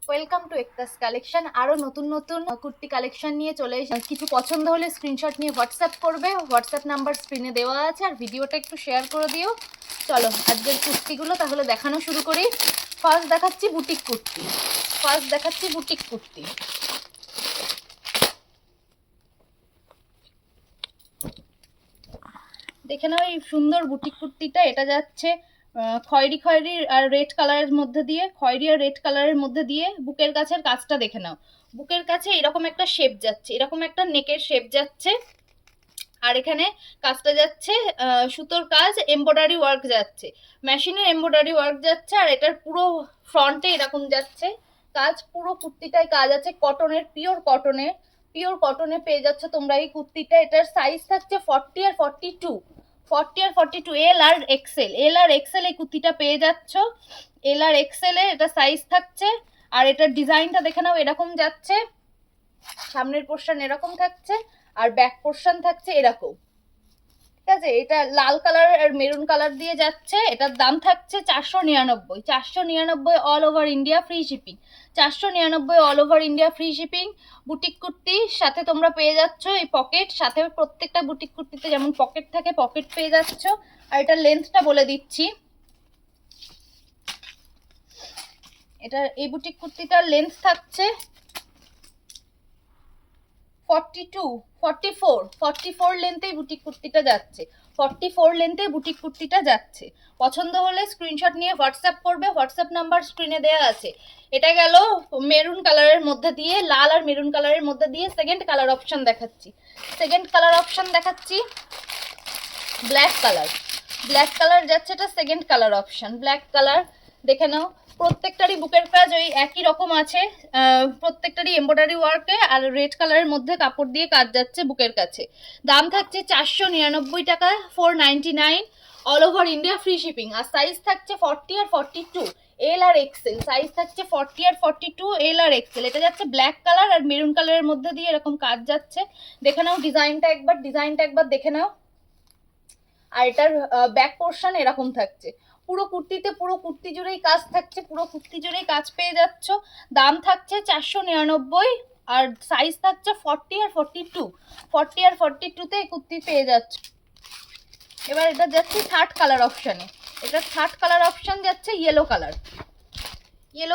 Welcome to একতাস collection. আরো নতুন নতুন কুর্তি কালেকশন নিয়ে চলে এসেছি। কিছু পছন্দ হলে স্ক্রিনশট নিয়ে হোয়াটসঅ্যাপ করবে, হোয়াটসঅ্যাপ নাম্বার স্ক্রিনে দেওয়া আছে, আর ভিডিওটা একটু শেয়ার করে দিও। চলো আজকের কুর্তিগুলো তাহলে দেখানো শুরু করি। ফার্স্ট দেখাচ্ছি বুটিক কুর্তি। দেখে নাও এই সুন্দর বুটিক কুর্তিটা। এটা যাচ্ছে খয়েরি আর রেড কালারের মধ্যে দিয়ে, খয়েরি আর রেড কালারের মধ্যে দিয়ে। বুকের কাছের কাজটা দেখে নাও, বুকের কাছে এরকম একটা শেপ যাচ্ছে, এরকম একটা নেকের শেপ যাচ্ছে। আর এখানে কাজটা যাচ্ছে সুতোর কাজ, এমব্রয়ডারি ওয়ার্ক যাচ্ছে, মেশিনের এমব্রয়ডারি ওয়ার্ক যাচ্ছে। আর এটার পুরো ফ্রন্টে এরকম যাচ্ছে কাজ, পুরো কুর্তিটায় কাজ আছে কটনের, পিওর কটনে পেয়ে যাচ্ছ তোমরা এই কুর্তিটা। এটার সাইজ থাকছে 40 আর 42 এল আর এক্সেল এই কুর্তিটা পেয়ে যাচ্ছ। এল আর এক্সেল এ এটা সাইজ থাকছে। আর এটার ডিজাইনটা দেখে নাও, এরকম যাচ্ছে, সামনের পোর্শন এরকম থাকছে আর ব্যাক পোর্শন থাকছে এরকম। ঠিক আছে, এটা লাল কালার আর মেরুন কালার দিয়ে যাচ্ছে। এটার দাম থাকছে 499 all over India free shipping. 499 all over India free shipping. Boutique কুর্তির সাথে তোমরা পেয়ে যাচ্ছ এই পকেট, সাথে প্রত্যেকটা বুটিক কুর্তিতে যেমন পকেট থাকে পকেট পেয়ে যাচ্ছ। আর এটার লেন্থটা বলে দিচ্ছি, এটা এই বুটিক কুর্তিটার লেন্থ থাকছে 44 লেন্থে বুটিক কুর্তিটা যাচ্ছে, 44 লেন্থে বুটিক কুর্তিটা যাচ্ছে। পছন্দ হলে স্ক্রিনশট নিয়ে হোয়াটসঅ্যাপ করবে, হোয়াটসঅ্যাপ নাম্বার স্ক্রিনে দেওয়া আছে। এটা গেল মেরুন কালারের মধ্যে দিয়ে, লাল আর মেরুন কালারের মধ্যে দিয়ে। সেকেন্ড কালার অপশন দেখাচ্ছি ব্ল্যাক কালার যাচ্ছে, এটা second colour option. Black colour দেখে নাও, প্রত্যেকটারই বুকের কাজ ওই একই রকম আছে, প্রত্যেকটারই এমব্রয়ডারি ওয়ার্কে আর রেড কালারের মধ্যে কাপড় দিয়ে কাজ যাচ্ছে বুকের কাছে। দাম থাকছে 499 টাকা, 499 all over India free shipping. আর সাইজ থাকছে 40 আর 42 এল আর এক্সেল, সাইজ থাকছে 40 আর 42 এল আর এক্সেল। এটা যাচ্ছে ব্ল্যাক কালার আর মেরুন কালারের মধ্যে দিয়ে এরকম কাজ যাচ্ছে। দেখে নাও ডিজাইনটা একবার দেখে নাও। আর এটার ব্যাক পোর্শন এরকম থাকছে, পুরো কুর্তি জুড়েই কাজ থাকছে, পুরো কুর্তি জুড়েই কাজ পেয়ে যাচ্ছ। দাম থাকছে 499 আর সাইজ থাকছে 40 আর 42 এই কুর্তি পেয়ে যাচ্ছ। এবার এটা যাচ্ছে থার্ড কালার অপশনে, এটা থার্ড কালার অপশন যাচ্ছে ইয়েলো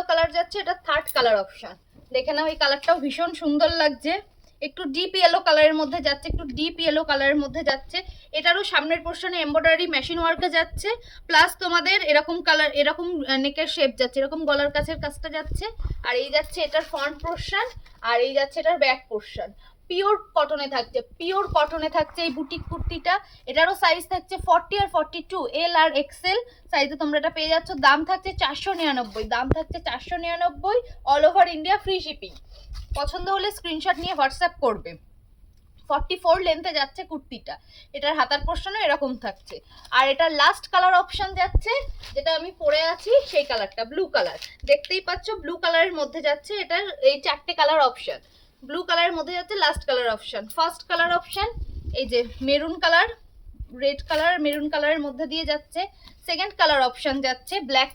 কালার যাচ্ছে, এটা থার্ড কালার অপশন। দেখে নাও এই কালারটাও ভীষণ সুন্দর লাগছে, একটু ডিপ ইয়েলো কালারের মধ্যে যাচ্ছে, এটারও সামনের পোর্শনে এমব্রয়ডারি মেশিন ওয়ার্কে যাচ্ছে, প্লাস তোমাদের এরকম নেকের শেপ যাচ্ছে, এরকম গলার কাছের কাজটা যাচ্ছে। আর এই যাচ্ছে এটার ফ্রন্ট পোর্শন, আর এই যাচ্ছে এটার ব্যাক পোর্শন। পিওর কটনে থাকছে এই বুটিক কুর্তিটা। এটারও সাইজ থাকছে 40 আর 42 এল আর এক্সেল সাইজে তোমরা এটা পেয়ে যাচ্ছ। দাম থাকছে 499 all over India free shipping. পছন্দ হলে স্ক্রিনশট নিয়ে হোয়াটসঅ্যাপ করবে। 44 লেন্থে যাচ্ছে কুর্তিটা, এটার হাতার পোর্শনও এরকম থাকছে। আর এটার লাস্ট কালার অপশন যাচ্ছে, যেটা আমি পরে আছি সেই কালারটা, ব্লু কালার। দেখতেই পাচ্ছ ব্লু কালারের মধ্যে যাচ্ছে, এটার এই চারটে কালার অপশন, ব্লু কালারের মধ্যে যাচ্ছে last colour option. First colour option এই যে maroon colour, red colour maroon কালারের মধ্যে দিয়ে যাচ্ছে। সেকেন্ড কালার অপশন যাচ্ছে ব্ল্যাক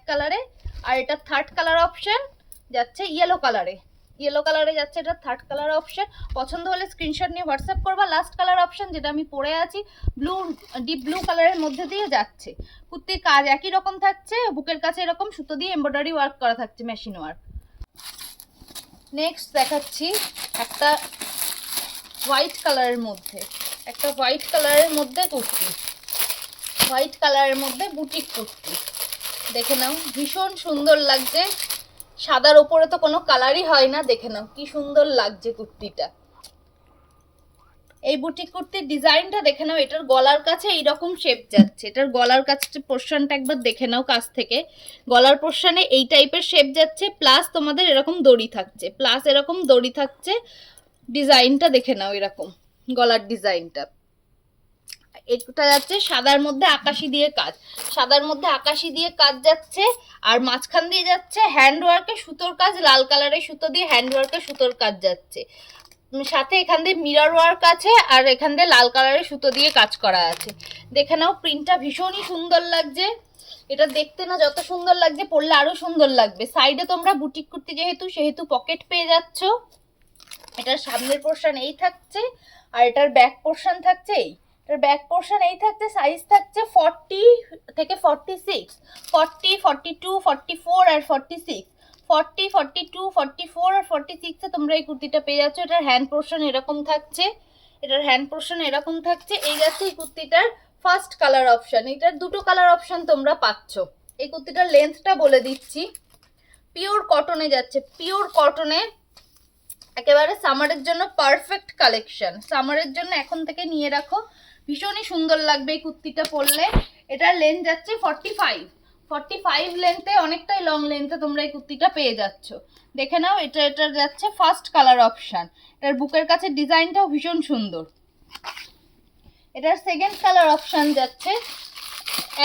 কালারে, আর এটা থার্ড কালার অপশন যাচ্ছে ইয়েলো কালারে যাচ্ছে, এটা থার্ড কালার অপশন। পছন্দ হলে স্ক্রিনশট নিয়ে হোয়াটসঅ্যাপ করবা। লাস্ট কালার অপশন যেটা আমি পরে আছি ডিপ ব্লু কালারের মধ্যে দিয়ে যাচ্ছে। কুর্তির কাজ একই রকম থাকছে, বুকের কাছে এরকম সুতো দিয়ে এমব্রয়ডারি ওয়ার্ক করা থাকছে, মেশিন ওয়ার্ক। নেক্সট দেখাচ্ছি একটা হোয়াইট কালারের মধ্যে কুর্তি, হোয়াইট কালারের মধ্যে বুটিক কুর্তি। দেখে নাও ভীষণ সুন্দর লাগছে, সাদার উপরে তো কোনো কালারই হয় না। দেখে নাও কি সুন্দর লাগছে কুর্তিটা। এই বুটিক কুর্তির ডিজাইনটা দেখে নাও, এটার গলার কাছে এইরকম শেপ যাচ্ছে, এটার গলার কাছে পোর্শনটা একবার দেখে নাও কাছ থেকে। গলার পোর্শনে এই টাইপের শেপ যাচ্ছে, প্লাস তোমাদের এরকম দড়ি থাকছে, ডিজাইনটা দেখে নাও এরকম গলার ডিজাইনটা। এটা যাচ্ছে সাদার মধ্যে আকাশি দিয়ে কাজ যাচ্ছে। আর মাঝখান দিয়ে যাচ্ছে হ্যান্ড ওয়ার্কে সুতোর কাজ, লাল কালারের সুতো দিয়ে হ্যান্ড ওয়ার্কে সুতোর কাজ যাচ্ছে। সাথে এখান দিয়ে মিরর ওয়ার্ক আছে, আর এখান দিয়ে লাল কালারের সুতো দিয়ে কাজ করা আছে। দেখে নাও প্রিন্টটা ভীষণই সুন্দর লাগছে। এটা দেখতে না যত সুন্দর লাগছে, পরলে আরো সুন্দর লাগবে। সাইডে তোমরা বুটিক কুর্তি সেহেতু পকেট পেয়ে যাচ্ছ। এটার সামনের পোর্শন এই থাকছে, আর এটার ব্যাক পোর্শন থাকছে এই। এটার ব্যাক পোর্শন এই থাকছে, সাইজ থাকছে 40 থেকে 46, 40, 42, 44 আর 46, 40, 42, 44 আর 46 এ তোমরা এই কুর্তিটা পেয়ে যাচ্ছ। এটার হ্যান্ড পোর্শন এরকম থাকছে, এটার হ্যান্ড পোর্শন এরকম থাকছে। এই যাচ্ছে এই কুর্তিটার ফার্স্ট কালার অপশন। এটার দুটো কালার অপশন তোমরা পাচ্ছ। এই কুর্তিটার লেন্থটা বলে দিচ্ছি, পিওর কটনে যাচ্ছে, পিওর কটনে একেবারে সামারের জন্য পারফেক্ট কালেকশন। সামারের জন্য এখন থেকে নিয়ে রাখো, ভীষণই সুন্দর লাগবে এই কুর্তিটা পরলে। এটার লেন্থ যাচ্ছে 45 লেন্থে, অনেকটাই লং লেন্থে তোমরা এই কুর্তিটা পেয়ে যাচ্ছ। দেখে নাও, এটা যাচ্ছে ফার্স্ট কালার অপশন। এটার বুকের কাছে ডিজাইনটাও ভীষণ সুন্দর। এটার সেকেন্ড কালার অপশন যাচ্ছে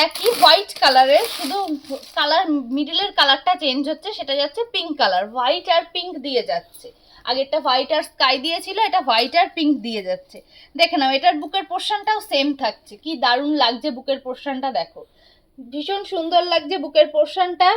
একই হোয়াইট কালারের, শুধু কালার মিডিলের কালারটা চেঞ্জ হচ্ছে, সেটা যাচ্ছে পিঙ্ক কালার। হোয়াইট আর পিঙ্ক দিয়ে যাচ্ছে, আগেরটা হোয়াইট আর স্কাই দিয়েছিল, এটা হোয়াইট আর পিঙ্ক দিয়ে যাচ্ছে। দেখে নাও, এটার বুকের পোর্শনটাও সেম থাকছে। কি দারুণ লাগছে বুকের পোর্শনটা, দেখো ভীষণ সুন্দর লাগছে বুকের পোর্শনটা।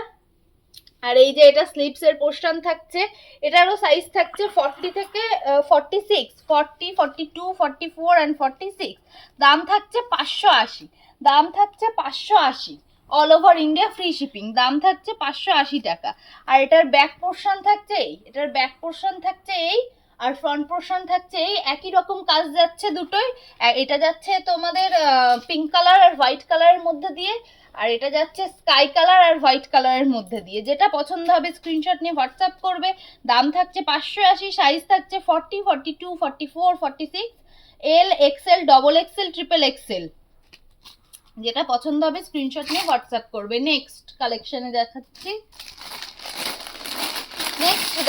আর এই যে এটা স্লিভসের পোর্শন থাকছে, এটারও সাইজ থাকছে 40 থেকে 46, 40, 42, 44 অ্যান্ড 46। দাম থাকছে 580, দাম থাকছে 580, all over India free shipping. দাম থাকছে 580 টাকা। আর এটার ব্যাক পোর্শন থাকছে এই, এটার ব্যাক পোর্শন থাকছে এই, আর ফ্রন্ট পোর্শন থাকছে এই। একই রকম কাজ যাচ্ছে দুটোই। এটা যাচ্ছে তোমাদের পিঙ্ক কালার আর হোয়াইট কালারের মধ্যে দিয়ে, আর এটা যাচ্ছে স্কাই কালার আর হোয়াইট কালারের মধ্যে দিয়ে। যেটা পছন্দ হবে স্ক্রিনশট নিয়ে হোয়াটসঅ্যাপ করবে। দাম থাকছে 580, সাইজ থাকছে 40, 42, 44, 46, L, XL, double XL, triple XL. যেটা পছন্দ হবে স্ক্রিনশট নিয়ে হোয়াটসঅ্যাপ করবে। নেক্সট কালেকশনে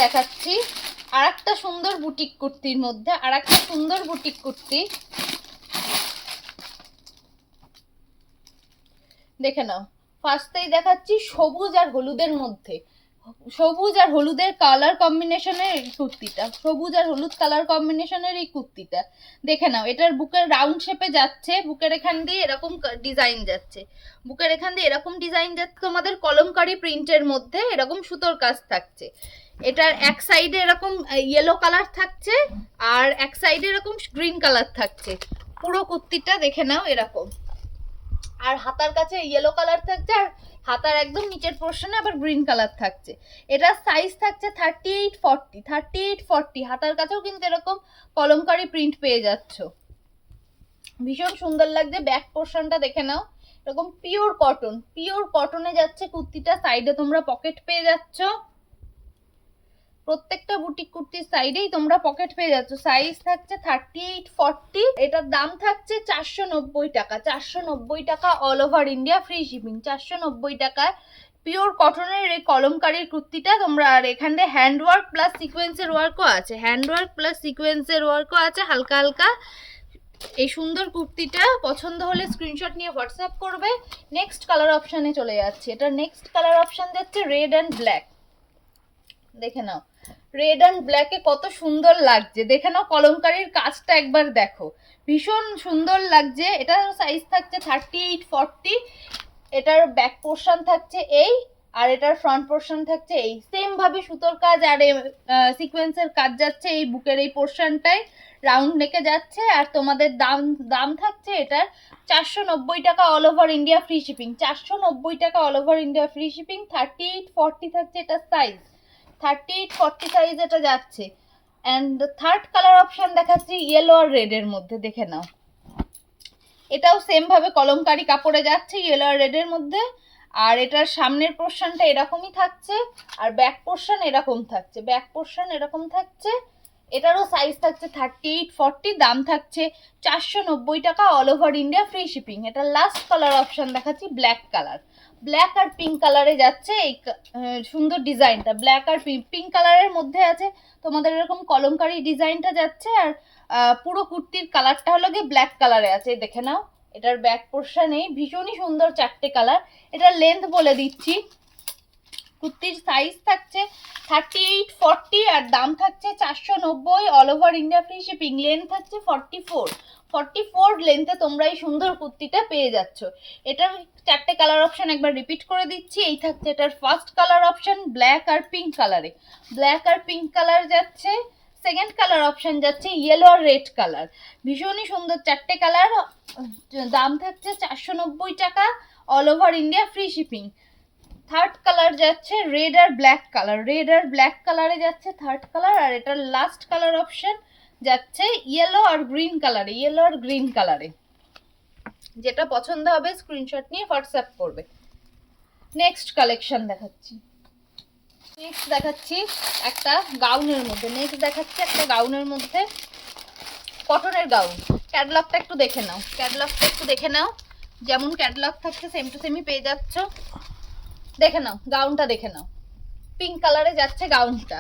দেখাচ্ছি আর একটা সুন্দর বুটিক কুর্তির মধ্যে, আর একটা সুন্দর বুটিক কুর্তি। দেখে নাও, ফার্স্টেই দেখাচ্ছি সবুজ আর হলুদের মধ্যে, সবুজ আর হলুদের কালার কম্বিনেশনের এই কুর্তিটা, সবুজ আর হলুদ কালার কম্বিনেশনের এই কুর্তিটা। দেখে নাও, এটার বুকের রাউন্ড শেপে যাচ্ছে, বুকের এখান দিয়ে এরকম ডিজাইন যাচ্ছে, বুকের এখান দিয়ে এরকম ডিজাইন যাচ্ছে তোমাদের কলমকারি প্রিন্টের মধ্যে, এরকম সুতোর কাজ থাকছে। এটার এক সাইডে এরকম ইয়েলো কালার থাকছে, আর এক সাইডে এরকম গ্রিন কালার থাকছে। পুরো কুর্তিটা দেখে নাও এরকম, আর হাতার কাছে ইয়েলো কালার থাকছে, আর হাতার একদম নিচের পোর্শনে আবার গ্রিন কালার থাকছে। এটার সাইজ থাকছে 38, 40, 38, 40। হাতার কাছেও কিন্তু এরকম কলমকারি প্রিন্ট পেয়ে যাচ্ছ, ভীষণ সুন্দর লাগছে। ব্যাক পোর্শনটা দেখে নাও, এরকম পিওর কটন, পিওর কটনে যাচ্ছে কুর্তিটা। সাইডে তোমরা পকেট পেয়ে যাচ্ছ, প্রত্যেকটা বুটিক কুর্তির সাইডেই তোমরা পকেট পেয়ে যাচ্ছ। সাইজ থাকছে 38, 40। এটার দাম থাকছে 490 টাকা, 490 টাকা, all over India free shipping. 490 টাকায় পিওর কটনের এই কলমকারীর কুর্তিটা তোমরা। আর এখানে হ্যান্ডওয়ার্ক প্লাস সিকোয়েন্সের ওয়ার্কও আছে, হ্যান্ডওয়ার্ক প্লাস সিকোয়েন্সের ওয়ার্কও আছে হালকা হালকা। এই সুন্দর কুর্তিটা পছন্দ হলে স্ক্রিনশট নিয়ে হোয়াটসঅ্যাপ করবে। নেক্সট কালার অপশানে চলে যাচ্ছে। এটার নেক্সট কালার অপশান যাচ্ছে রেড অ্যান্ড ব্ল্যাক। দেখে নাও, রেড অ্যান্ড ব্ল্যাকে কত সুন্দর লাগছে। দেখে নাও কলমকারীর কাজটা একবার দেখো, ভীষণ সুন্দর লাগছে। এটার সাইজ থাকছে 38, 40। এটার ব্যাক পোর্শন থাকছে এই, আর এটার ফ্রন্ট পোর্শন থাকছে এই। সেম ভাবে সুতোর কাজ আর সিকোয়েন্সের কাজ যাচ্ছে এই বুকের এই পোর্শনটায়, রাউন্ড নেকে যাচ্ছে। আর তোমাদের দাম থাকছে এটার 490 টাকা, all over India free shipping. 490 টাকা, all over India free shipping. 38, 40 থাকছে এটার সাইজ, 38, 40 সাইজ এটা যাচ্ছে। অ্যান্ড থার্ড কালার অপশন দেখাচ্ছি ইয়েলো আর রেড এর মধ্যে। দেখে নাও, এটাও সেম ভাবে কলমকারি কাপড়ে যাচ্ছে, ইয়েলো আর রেড এর মধ্যে। আর এটার সামনের পোর্শনটা এরকমই থাকছে, আর ব্যাক পোর্শন এরকম থাকছে, ব্যাক পোর্শন এরকম থাকছে। এটারও সাইজ থাকছে 38, 40। দাম থাকছে 490 টাকা, all over India free shipping. এটা লাস্ট কালার অপশন দেখাচ্ছি ব্ল্যাক কালার, ব্ল্যাক আর পিঙ্ক কালারে যাচ্ছে এই সুন্দর ডিজাইনটা। ব্ল্যাক আর পিঙ্ক কালারের মধ্যে আছে তোমাদের এরকম কলমকারি ডিজাইনটা যাচ্ছে। আর পুরো কুর্তির কালারটা হলো গিয়ে ব্ল্যাক কালারে আছে, দেখে নাও। এটার ব্যাক পোর্শনে ভীষণই সুন্দর চারটে কালার। এটার লেন্থ বলে দিচ্ছি, কুর্তির সাইজ থাকছে 38, 40, আর দাম থাকছে 490, all over India free shipping. Length থাকছে 44, 44 লেন্থে তোমরা এই সুন্দর কুর্তিটা পেয়ে যাচ্ছ। এটার 4টে কালার অপশন একবার রিপিট করে দিচ্ছি। এই থাকছে এটার ফার্স্ট কালার অপশন ব্ল্যাক আর পিঙ্ক কালারে, ব্ল্যাক আর পিঙ্ক কালার যাচ্ছে। সেকেন্ড কালার অপশন যাচ্ছে ইয়েলো আর রেড কালার। ভীষণই সুন্দর 4টে কালার। দাম থাকছে 490 টাকা, all over India free shipping. Third colour যাচ্ছে রেড আর ব্ল্যাক কালার, রেড আর ব্ল্যাক কালারে যাচ্ছে থার্ড কালার। আর এটার লাস্ট কালার অপশন যাচ্ছে ইয়েলো আর গ্রিন কালারে, ইয়েলো আর গ্রিন কালারে। যেটা পছন্দ হবে স্ক্রিনশট নিয়ে হোয়াটসঅ্যাপ করবে। নেক্সট কালেকশন দেখাচ্ছি, নেক্সট দেখাচ্ছি একটা গাউনের মধ্যে, নেক্সট দেখাচ্ছি একটা গাউনের মধ্যে, কটনের গাউন। ক্যাটালগটা একটু দেখে নাও, ক্যাটালগটা একটু দেখে নাও। যেমন ক্যাটালগ থাকছে সেম টু সেমই পেয়ে যাচ্ছ। দেখে নাও গাউনটা, দেখে নাও পিঙ্ক কালারে যাচ্ছে গাউনটা।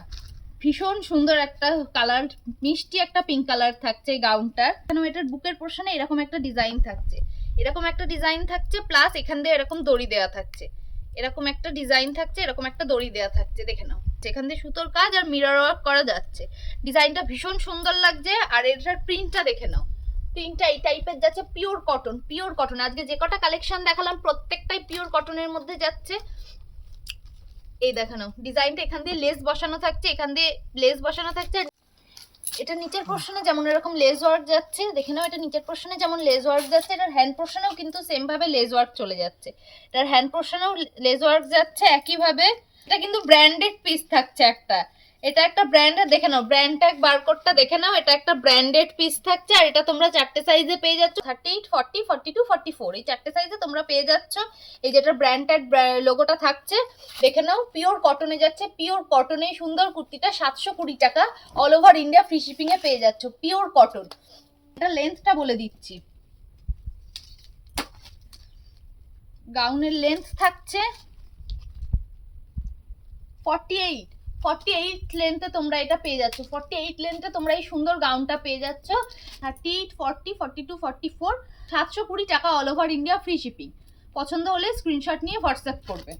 ভীষণ সুন্দর একটা কালার, মিষ্টি একটা পিঙ্ক কালার থাকছে গাউনটার। কেন এটার বুকের পোর্শনে এরকম একটা ডিজাইন থাকছে, এরকম একটা ডিজাইন থাকছে, প্লাস এখান দিয়ে এরকম দড়ি দেওয়া থাকছে, এরকম একটা ডিজাইন থাকছে, এরকম একটা দড়ি দেওয়া থাকছে। দেখে নাও এখান দিয়ে সুতোর কাজ আর মিরর ওয়ার্ক করা যাচ্ছে। ডিজাইনটা ভীষণ সুন্দর লাগছে। আর এটার প্রিন্টটা দেখে নাও, প্রিন্টটা এই টাইপের যাচ্ছে, পিওর কটন, পিওর কটন। আজকে যে কটা কালেকশন দেখালাম প্রত্যেকটাই পিওর কটনের মধ্যে যাচ্ছে। এই দেখানো ডিজাইনটা এখান দিয়ে লেস বসানো থাকছে, এখান দিয়ে লেস বসানো থাকছে। এটা নিচের পোর্শনে যেমন এরকম লেস ওয়ার্ক যাচ্ছে, দেখে নাও এটা নিচের পোর্শনে যেমন লেস ওয়ার্ক যাচ্ছে, এটার হ্যান্ড পোর্শনেও কিন্তু সেম ভাবে লেস ওয়ার্ক চলে যাচ্ছে। এটার হ্যান্ড পোর্শনেও লেস ওয়ার্ক যাচ্ছে একইভাবে। এটা কিন্তু ব্র্যান্ডেড পিস থাকছে একটা, এটা একটা ব্র্যান্ডের, দেখে নাও ব্র্যান্ড ট্যাগ বারকোডটা দেখে নাও। এটা একটা ব্র্যান্ডেড পিস থাকছে। আর এটা তোমরা 4টে সাইজে পেয়ে যাচ্ছ, 38, 40, 42, 44, এই 4টে সাইজে তোমরা পেয়ে যাচ্ছ। এই যেটা ব্র্যান্ড ট্যাগ লোগোটা থাকছে দেখে নাও, পিওর কটনে যাচ্ছে। পিওর কটনে সুন্দর কুর্তিটা 720 টাকা, all over India free shipping এ পেয়ে যাচ্ছ, পিওর কটন। এটা লেন্থটা বলে দিচ্ছি, গাউনের লেন্থ থাকছে 48, 48 লেন্থে তোমরা এটা পেয়ে যাচ্ছ। 48 লেন্থে তোমরা এই সুন্দর গাউনটা পেয়ে যাচ্ছ। 38, 40, 42, 44, 720 টাকা, all over India free shipping. পছন্দ হলে স্ক্রিনশট নিয়ে হোয়াটসঅ্যাপ করবে।